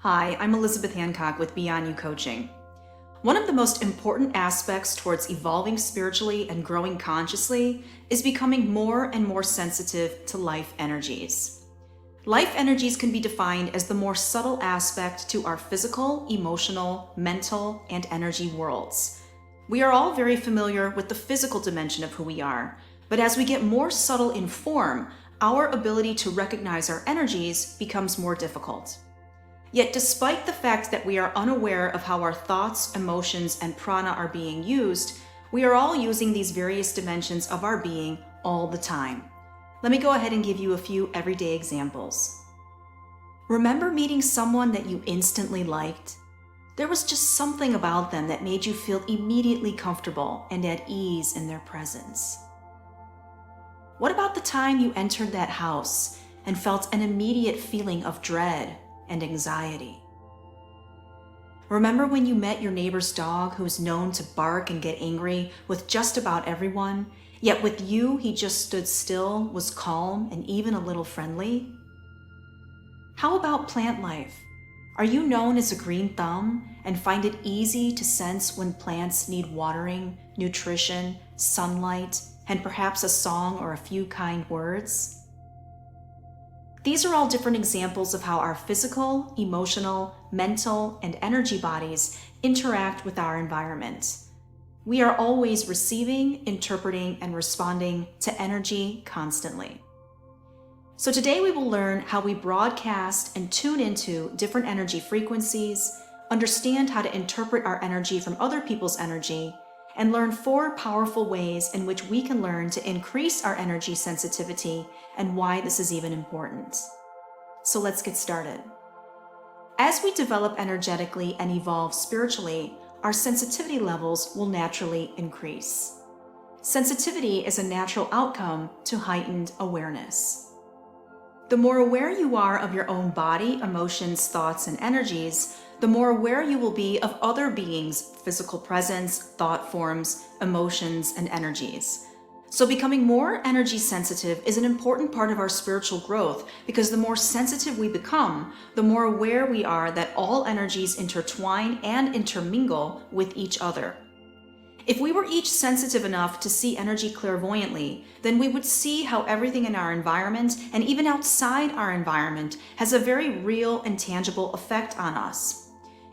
Hi, I'm Elizabeth Hancock with Beyond You Coaching. One of the most important aspects towards evolving spiritually and growing consciously is becoming more and more sensitive to life energies. Life energies can be defined as the more subtle aspect to our physical, emotional, mental, and energy worlds. We are all very familiar with the physical dimension of who we are, but as we get more subtle in form, our ability to recognize our energies becomes more difficult. Yet despite the fact that we are unaware of how our thoughts, emotions, and prana are being used, we are all using these various dimensions of our being all the time. Let me go ahead and give you a few everyday examples. Remember meeting someone that you instantly liked? There was just something about them that made you feel immediately comfortable and at ease in their presence. What about the time you entered that house and felt an immediate feeling of dread and anxiety? Remember when you met your neighbor's dog who's known to bark and get angry with just about everyone, yet with you he just stood still, was calm, and even a little friendly? How about plant life? Are you known as a green thumb and find it easy to sense when plants need watering, nutrition, sunlight, and perhaps a song or a few kind words? These are all different examples of how our physical, emotional, mental, and energy bodies interact with our environment. We are always receiving, interpreting, and responding to energy constantly. So today we will learn how we broadcast and tune into different energy frequencies, understand how to interpret our energy from other people's energy, and learn 4 powerful ways in which we can learn to increase our energy sensitivity and why this is even important. So let's get started. As we develop energetically and evolve spiritually, our sensitivity levels will naturally increase. Sensitivity is a natural outcome to heightened awareness. The more aware you are of your own body, emotions, thoughts, and energies, the more aware you will be of other beings' physical presence, thought forms, emotions, and energies. So becoming more energy sensitive is an important part of our spiritual growth because the more sensitive we become, the more aware we are that all energies intertwine and intermingle with each other. If we were each sensitive enough to see energy clairvoyantly, then we would see how everything in our environment and even outside our environment has a very real and tangible effect on us.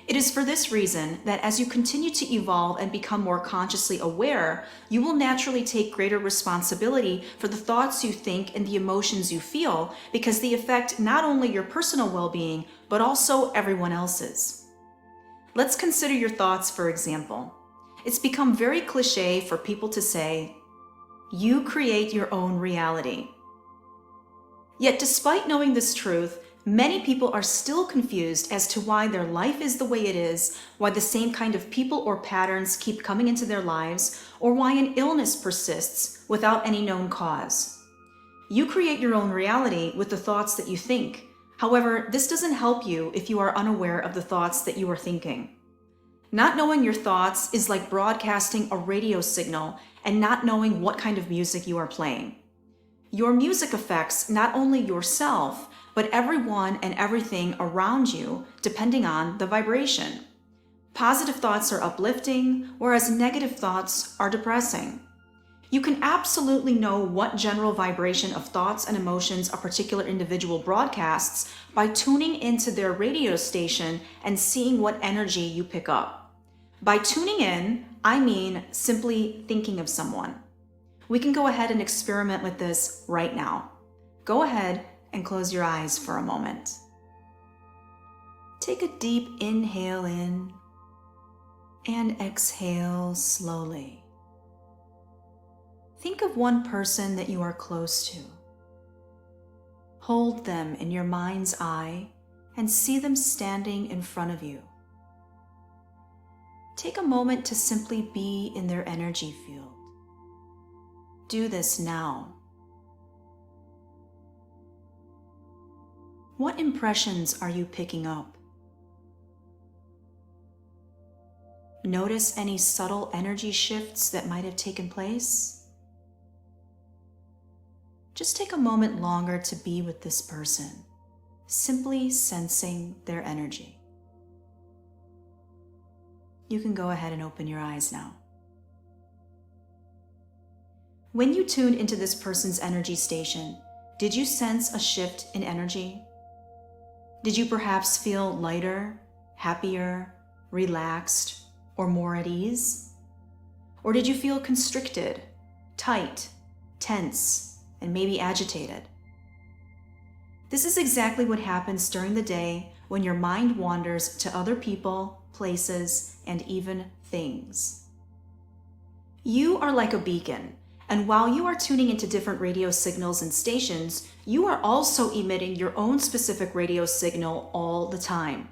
It is for this reason that as you continue to evolve and become more consciously aware, you will naturally take greater responsibility for the thoughts you think and the emotions you feel because they affect not only your personal well-being, but also everyone else's. Let's consider your thoughts, for example. It's become very cliché for people to say, "You create your own reality." Yet despite knowing this truth, many people are still confused as to why their life is the way it is, why the same kind of people or patterns keep coming into their lives, or why an illness persists without any known cause. You create your own reality with the thoughts that you think. However, this doesn't help you if you are unaware of the thoughts that you are thinking. Not knowing your thoughts is like broadcasting a radio signal and not knowing what kind of music you are playing. Your music affects not only yourself, but everyone and everything around you, depending on the vibration. Positive thoughts are uplifting, whereas negative thoughts are depressing. You can absolutely know what general vibration of thoughts and emotions a particular individual broadcasts by tuning into their radio station and seeing what energy you pick up. By tuning in, I mean simply thinking of someone. We can go ahead and experiment with this right now. Go ahead and close your eyes for a moment. Take a deep inhale in and exhale slowly. Think of one person that you are close to. Hold them in your mind's eye and see them standing in front of you. Take a moment to simply be in their energy field. Do this now. What impressions are you picking up? Notice any subtle energy shifts that might have taken place? Just take a moment longer to be with this person, simply sensing their energy. you can go ahead and open your eyes now. When you tuned into this person's energy station, did you sense a shift in energy? Did you perhaps feel lighter, happier, relaxed, or more at ease? Or did you feel constricted, tight, tense, and maybe agitated? This is exactly what happens during the day when your mind wanders to other people, places, and even things. You are like a beacon, and while you are tuning into different radio signals and stations, you are also emitting your own specific radio signal all the time.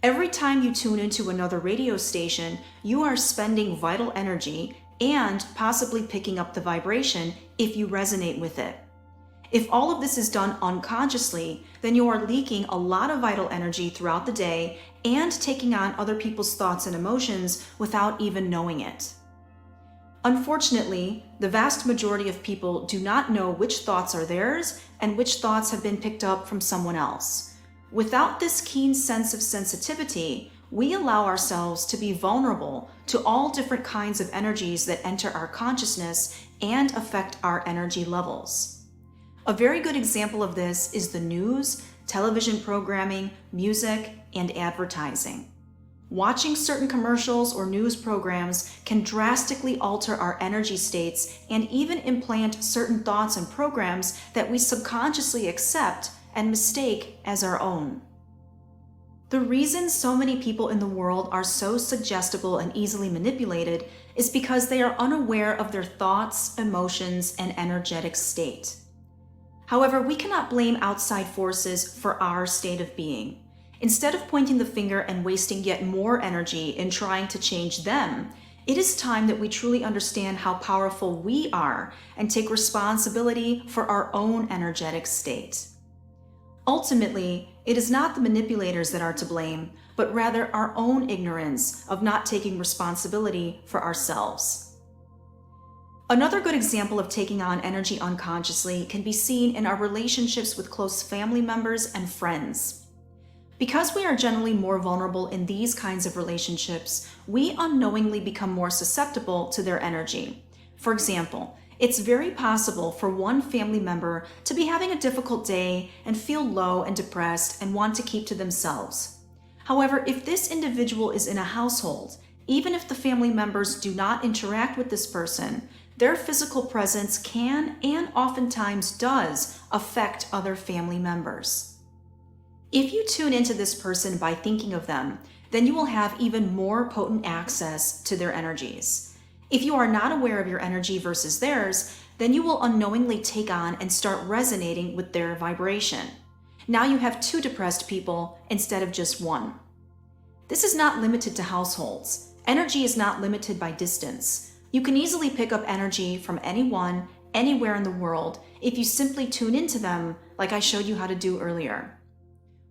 Every time you tune into another radio station, you are spending vital energy and possibly picking up the vibration if you resonate with it. If all of this is done unconsciously, then you are leaking a lot of vital energy throughout the day and taking on other people's thoughts and emotions without even knowing it. Unfortunately, the vast majority of people do not know which thoughts are theirs and which thoughts have been picked up from someone else. Without this keen sense of sensitivity, we allow ourselves to be vulnerable to all different kinds of energies that enter our consciousness and affect our energy levels. A very good example of this is the news, television programming, music, and advertising. Watching certain commercials or news programs can drastically alter our energy states and even implant certain thoughts and programs that we subconsciously accept and mistake as our own. The reason so many people in the world are so suggestible and easily manipulated is because they are unaware of their thoughts, emotions, and energetic state. However, we cannot blame outside forces for our state of being. Instead of pointing the finger and wasting yet more energy in trying to change them, it is time that we truly understand how powerful we are and take responsibility for our own energetic state. Ultimately, it is not the manipulators that are to blame, but rather our own ignorance of not taking responsibility for ourselves. Another good example of taking on energy unconsciously can be seen in our relationships with close family members and friends. Because we are generally more vulnerable in these kinds of relationships, we unknowingly become more susceptible to their energy. For example, it's very possible for one family member to be having a difficult day and feel low and depressed and want to keep to themselves. However, if this individual is in a household, even if the family members do not interact with this person, their physical presence can and oftentimes does affect other family members. If you tune into this person by thinking of them, then you will have even more potent access to their energies. If you are not aware of your energy versus theirs, then you will unknowingly take on and start resonating with their vibration. Now you have two depressed people instead of just one. This is not limited to households. Energy is not limited by distance. You can easily pick up energy from anyone, anywhere in the world, if you simply tune into them like I showed you how to do earlier.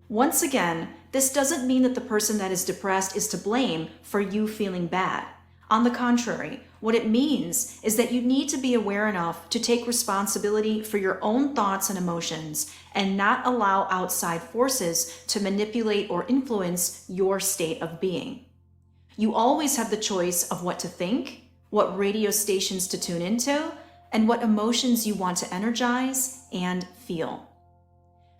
Once again, this doesn't mean that the person that is depressed is to blame for you feeling bad. On the contrary, what it means is that you need to be aware enough to take responsibility for your own thoughts and emotions and not allow outside forces to manipulate or influence your state of being. You always have the choice of what to think, what radio stations to tune into, and what emotions you want to energize and feel.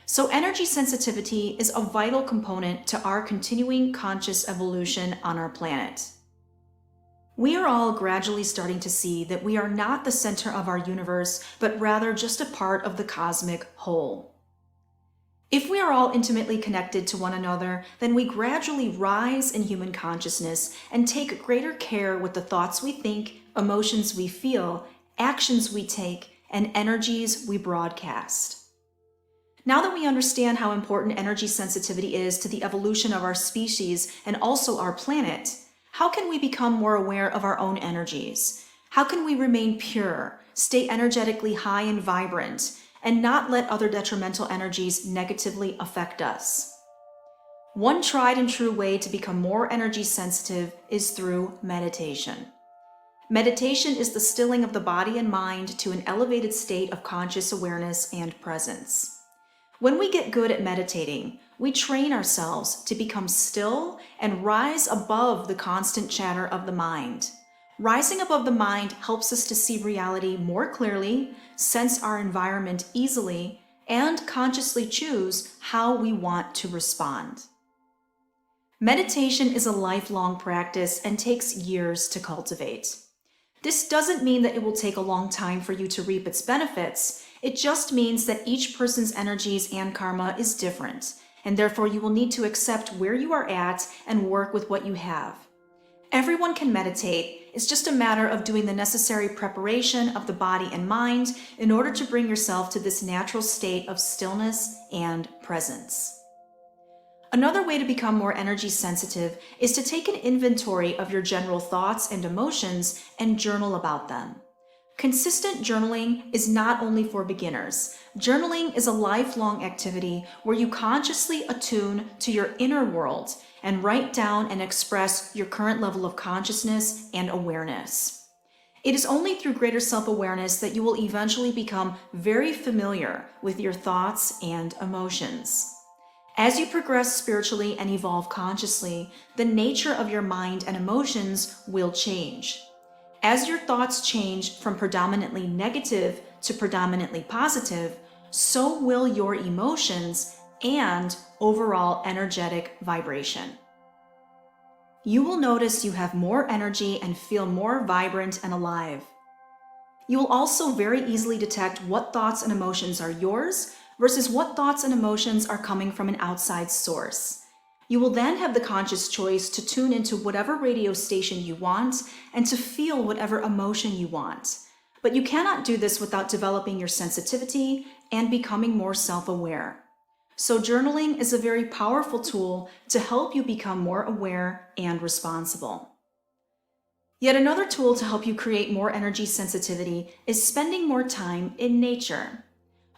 So energy sensitivity is a vital component to our continuing conscious evolution on our planet. We are all gradually starting to see that we are not the center of our universe, but rather just a part of the cosmic whole. If we are all intimately connected to one another, then we gradually rise in human consciousness and take greater care with the thoughts we think, emotions we feel, actions we take, and energies we broadcast. Now that we understand how important energy sensitivity is to the evolution of our species and also our planet, how can we become more aware of our own energies? How can we remain pure, stay energetically high and vibrant, and not let other detrimental energies negatively affect us? One tried and true way to become more energy sensitive is through meditation. Meditation is the stilling of the body and mind to an elevated state of conscious awareness and presence. When we get good at meditating, we train ourselves to become still and rise above the constant chatter of the mind. Rising above the mind helps us to see reality more clearly, sense our environment easily, and consciously choose how we want to respond. Meditation is a lifelong practice and takes years to cultivate. This doesn't mean that it will take a long time for you to reap its benefits. It just means that each person's energies and karma is different, and therefore you will need to accept where you are at and work with what you have. Everyone can meditate. It's just a matter of doing the necessary preparation of the body and mind in order to bring yourself to this natural state of stillness and presence. Another way to become more energy sensitive is to take an inventory of your general thoughts and emotions and journal about them. Consistent journaling is not only for beginners. Journaling is a lifelong activity where you consciously attune to your inner world and write down and express your current level of consciousness and awareness. It is only through greater self-awareness that you will eventually become very familiar with your thoughts and emotions. As you progress spiritually and evolve consciously, the nature of your mind and emotions will change. As your thoughts change from predominantly negative to predominantly positive, so will your emotions and overall energetic vibration. You will notice you have more energy and feel more vibrant and alive. You will also very easily detect what thoughts and emotions are yours versus what thoughts and emotions are coming from an outside source. You will then have the conscious choice to tune into whatever radio station you want and to feel whatever emotion you want. But you cannot do this without developing your sensitivity and becoming more self-aware. So journaling is a very powerful tool to help you become more aware and responsible. Yet another tool to help you create more energy sensitivity is spending more time in nature.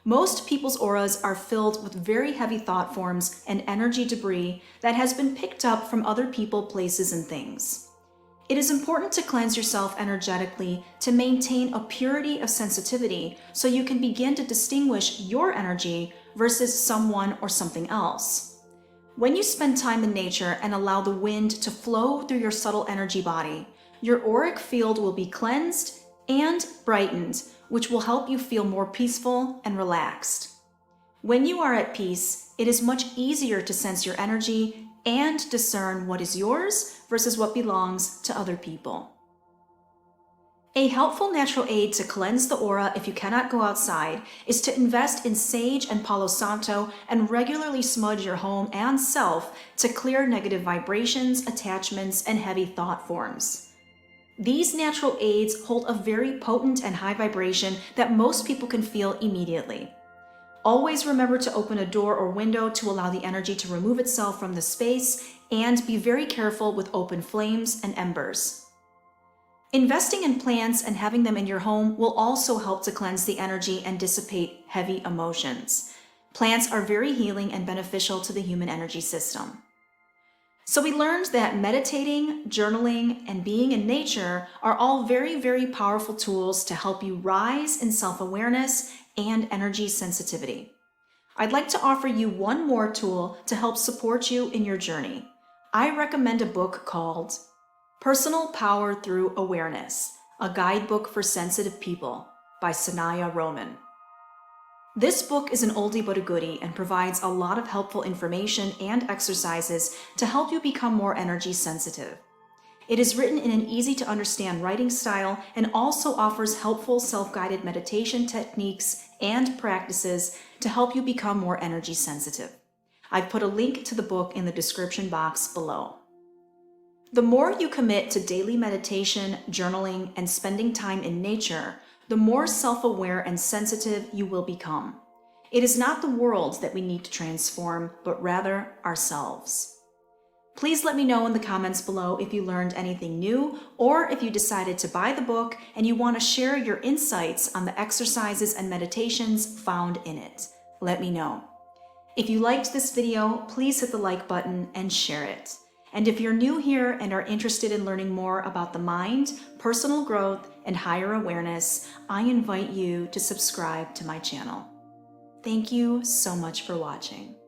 Most people's auras are filled with very heavy thought forms and energy debris that has been picked up from other people, places, and things. It is important to cleanse yourself energetically to maintain a purity of sensitivity so you can begin to distinguish your energy versus someone or something else. When you spend time in nature and allow the wind to flow through your subtle energy body, your auric field will be cleansed and brightened, which will help you feel more peaceful and relaxed. When you are at peace, it is much easier to sense your energy and discern what is yours versus what belongs to other people. A helpful natural aid to cleanse the aura if you cannot go outside is to invest in sage and palo santo and regularly smudge your home and self to clear negative vibrations, attachments, and heavy thought forms. These natural aids hold a very potent and high vibration that most people can feel immediately. Always remember to open a door or window to allow the energy to remove itself from the space, and be very careful with open flames and embers. Investing in plants and having them in your home will also help to cleanse the energy and dissipate heavy emotions. Plants are very healing and beneficial to the human energy system. So we learned that meditating, journaling, and being in nature are all very, very powerful tools to help you rise in self-awareness and energy sensitivity. I'd like to offer you one more tool to help support you in your journey. I recommend a book called Personal Power Through Awareness, a guidebook for sensitive people by Sanaya Roman. This book is an oldie but a goodie and provides a lot of helpful information and exercises to help you become more energy sensitive. It is written in an easy to understand writing style and also offers helpful self-guided meditation techniques and practices to help you become more energy sensitive. I've put a link to the book in the description box below. The more you commit to daily meditation, journaling, and spending time in nature, the more self-aware and sensitive you will become. It is not the world that we need to transform, but rather ourselves. Please let me know in the comments below if you learned anything new, or if you decided to buy the book and you want to share your insights on the exercises and meditations found in it. Let me know. If you liked this video, please hit the like button and share it. And if you're new here and are interested in learning more about the mind, personal growth, and higher awareness, I invite you to subscribe to my channel. Thank you so much for watching.